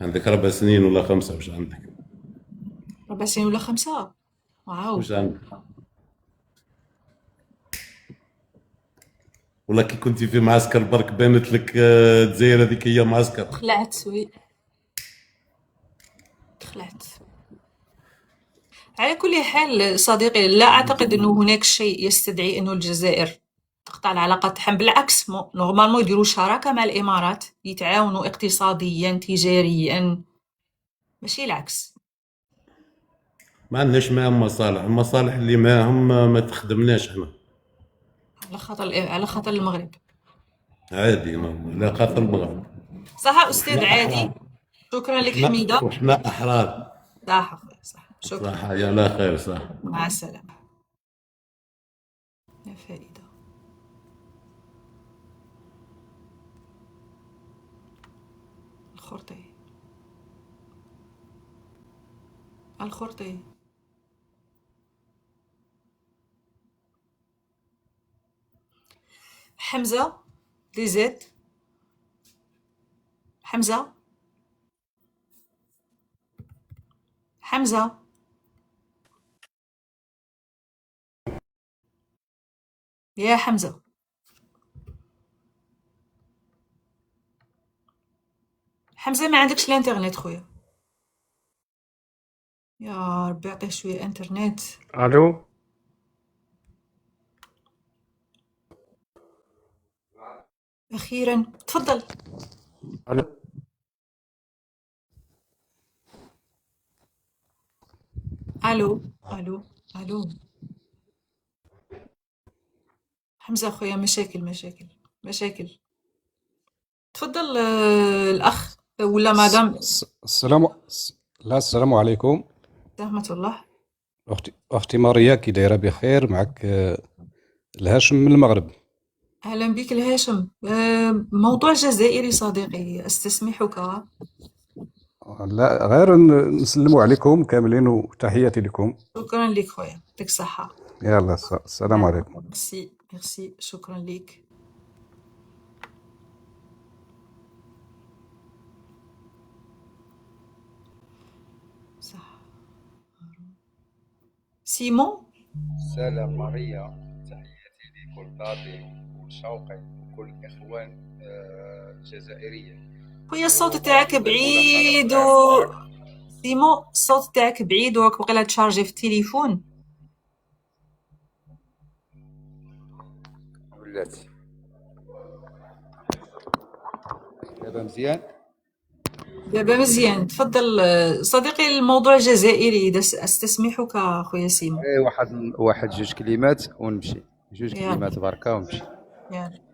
عندك 4 سنين ولا 5؟ وش عندك؟ 4 سنين ولا 5؟ واو. وش عندك؟ ولا كي كنتي في معسكر برك بانت لك الجزائر هذيك هي معسكر؟ خلعت وي، خلعت. على كل حال صديقي، لا أعتقد أنه هناك شيء يستدعي أنه الجزائر تقطع العلاقات تاعهم. بالعكس، نورمالمون يديروا شراكة مع الإمارات، يتعاونوا اقتصاديا تجاريا، ماشي العكس. ما عندناش معاهم مصالح، المصالح اللي معاهم ما تخدمناش احنا. على خاطر المغرب. عادي لا خاطر المغرب. صح أستاذ وحنا عادي. احرار. شكرا لك وحنا حميدة. وحنا احرار. صح أخويا، صح، شكرا. صح يا لا خير صح. مع السلامة يا فريدة. الخرطي، الخرطي. حمزة ليزيت، حمزة، حمزة. يا حمزة، حمزة ما عندكش الانترنت خويا؟ يا ربي يعطيه شوية انترنت. الو. أخيرا تفضل. الو. ألو، ألو، ألو. حمزة خويا، مشاكل مشاكل مشاكل. تفضل الأخ ولا مدام. السلام. لا، السلام عليكم. رحمة الله. أختي ماريا، كي دايرة؟ بخير. معك الهاشم من المغرب. أهلا بك الهاشم. موضوع جزائري صديقي، أستسمحك. لا، غير نسلموا عليكم كاملين وتحياتي لكم. شكرا لك خويا، يعطيك الصحة. يلا، السلام عليكم. ميرسي ميرسي، شكرا لك. صح. سيمون. سلام ماريا، تحياتي لك ولطاطي وشوقي وكل الإخوان الجزائريين. خويا الصوت تاعك بعيد سيمون، الصوت تاعك بعيد وراك وقيلا تشارجي في التليفون. ولاتي دابا مزيان؟ دابا مزيان. تفضل صديقي، الموضوع جزائري، إذا أستسمحك خويا سيمون. واحد جوج كلمات ونمشي، جوج يلا كلمات بركة ونمشي. يلا.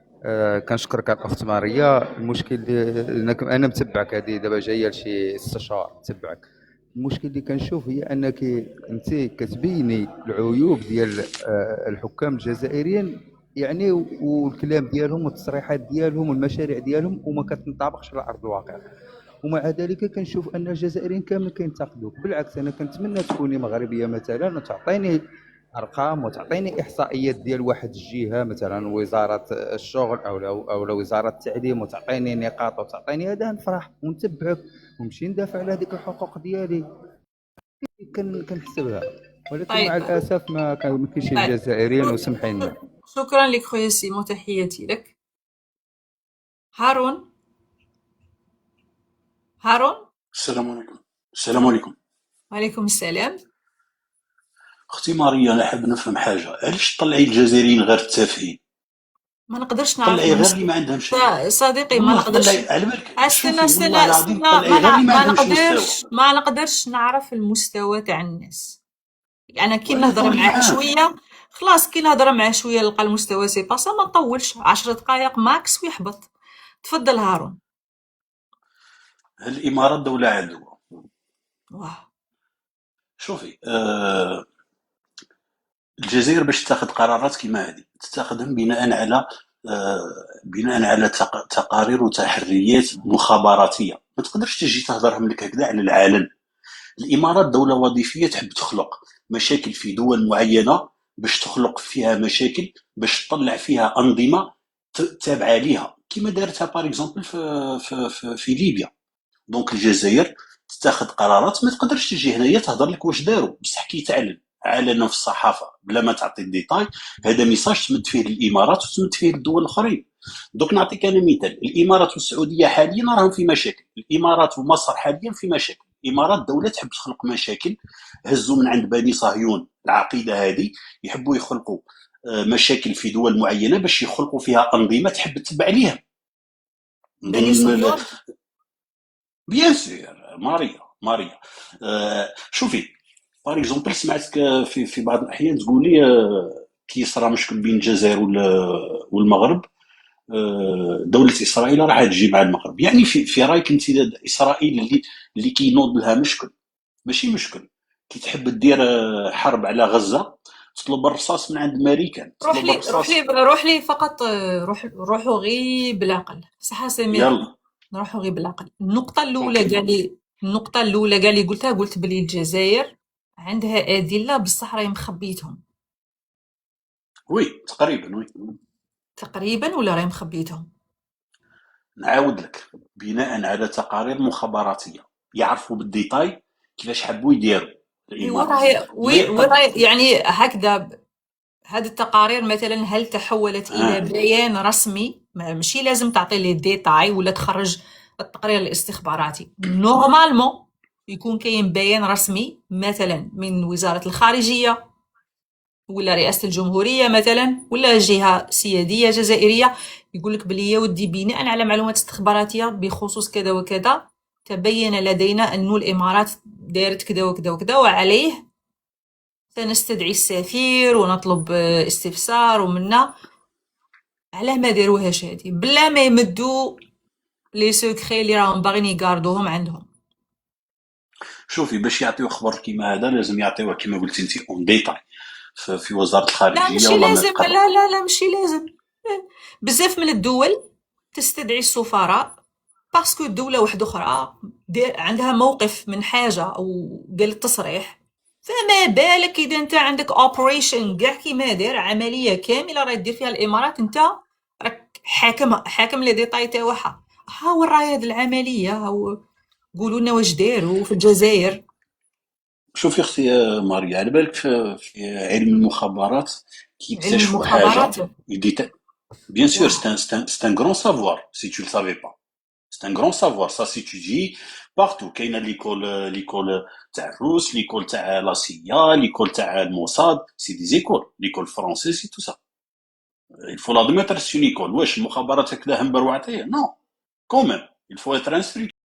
كنشكرك الأخت ماريا. المشكل أنا متبعك، هذه دابا جاية لشي 6 شهور متبعك. المشكل اللي كنشوف هي أنك أنت كتبيني العيوب ديال الحكام الجزائريين، يعني والكلام ديالهم والتصريحات ديالهم والمشاريع ديالهم، وما كتنطبقش على أرض الواقع. ومع ذلك كنشوف أن الجزائريين كامل كينتقدوك. بالعكس، أنا كنتمنى تكوني مغربية مثلا وتعطيني ارقام وتعطيني احصائيات ديال واحد الجهه، مثلا وزاره الشغل او وزاره التعليم، وتعطيني نقاط وتعطيني هذا، نفرح ونتبعك ونمشي ندافع على هذيك الحقوق ديالي. كنحسبها، ولكن مع طيب الاسف ما كاينش طيب، الجزائريين، وسمحي لنا. شكرا لك خويا سيمون، تحياتي لك. هارون، هارون. السلام عليكم. السلام عليكم. وعليكم السلام. اختي ماريا، انا حاب نفهم حاجه، علاش طلعي الجزائريين غير التافهين؟ ما نقدرش نعرف طلعي غير اللي ما المستوى. عندهمش. صديقي ما والله نقدرش. طلعي على بالك، استنى شوفي والله استنى العظيم استنى، طلعي غير اللي ما عندهمش مستوى. ما نقدرش نعرف المستوى تاع الناس. انا كي وانا نهضر نولي معاه معاك. شويه، خلاص كي نهضر معاه شويه نلقى المستوى سي باسا، ما نطولش 10 دقائق ماكس ويحبط. تفضل هارون. الامارات دوله عدوه. واه. شوفي الجزائر باش تاخذ قرارات كيما هذه تتاخذهم بناء على تقارير وتحريات مخابراتيه، ما تقدرش تجي تهضرهم لك هكذا على العلن. الامارات دوله وظيفيه، تحب تخلق مشاكل في دول معينه باش تخلق فيها مشاكل، باش تطلع فيها انظمه تابعه ليها، كيما دارتها باغ اكزومبل في ليبيا. دونك الجزائر تتخذ قرارات ما تقدرش تجي هنايا تهضر لك واش داروا، بصح كي اعلنوا في الصحافه بلا ما تعطي الديتاي، هذا ميساج تمد فيه للامارات وتمد فيه للدول الاخرين. دوك نعطيك انا مثال، الامارات والسعوديه حاليا راهم في مشاكل، الامارات ومصر حاليا في مشاكل. الامارات دوله تحب تخلق مشاكل، هزوا من عند بني صهيون العقيده هذه، يحبوا يخلقوا مشاكل في دول معينه باش يخلقوا فيها انظمه تحب تتبع عليها. بني صهيون. بيان سور ماريا شوفي باغ اكزومبل سمعتك في بعض الاحيان تقولي كي يصرى مشكل بين الجزائر والمغرب، دولة اسرائيل راح تجي مع المغرب. يعني في رايك انت اسرائيل اللي كينوض لها مشكل، ماشي مشكل كي تحب دير حرب على غزة تطلب الرصاص من عند الامريكان، تطلب الرصاص. روح لي فقط، روحوا غير بالعقل، صح سمير؟ يلا نروحوا غير بالعقل. النقطة الأولى اوكي قال لي قلت بلي الجزائر عندها أدلة بصح راهي مخبيتهم وي تقريبا وي. تقريبا، ولا راهي مخبيتهم؟ نعاود لك، بناء على تقارير مخابراتية يعرفوا بالديتاي كيفاش حبوا يديروا ايوا الامارات. راهي ما وراهي يعني هكذا. هذه التقارير مثلا هل تحولت إلى بيان رسمي؟ ماشي لازم تعطي لي ديتاي ولا تخرج التقرير الاستخباراتي. نورمالمون يكون كاين بيان رسمي مثلا من وزارة الخارجية ولا رئاسة الجمهورية مثلا ولا جهة سيادية جزائرية، يقول لك بلي يا ودي بناء على معلومات استخباراتية بخصوص كذا وكذا تبين لدينا أن الإمارات دارت كذا وكذا وكذا، وعليه سنستدعي السفير ونطلب استفسار ومنا. علاه ما داروهاش هادي بلا ما يمدوا لي سوكري اللي راهم باغيين يقاردوهم عندهم؟ شوفي باش يعطيو خبر كيما هذا لازم يعطيوه كيما قلتي انت اون ديتاي في وزارة لا الخارجية ماشي ولا لازم، نتقرب. لا ماشي لازم. بزاف من الدول تستدعي السفراء باسكو الدولة واحدة أخرى عندها موقف من حاجة أو قالت تصريح. فما بالك إذا أنت عندك اوبريشن كاع كيما داير عملية كاملة راه دير فيها الإمارات، أنت راك حاكم لي ديتاي تاعها. ها وين راهي هاد العملية؟ هاو قولوا لنا واش داروا في الجزائر. شوفي اختي ماريا، على بالك في علم المخابرات كي علم يكتشفوا المخابرات. حاجة bien sûr واه. c'est un grand savoir si tu le savais pas. C'est un grand savoir, ça s'étudie partout. كاينه ليكول تاع الروس، ليكول تاع لا سيا، ليكول تاع الموساد، سي دي زيكول، ليكول فرونسي سي تو سا. il faut l'admettre c'est une école. واش المخابرات هكذا همبر وعطيه؟ non quand même il faut être instruit.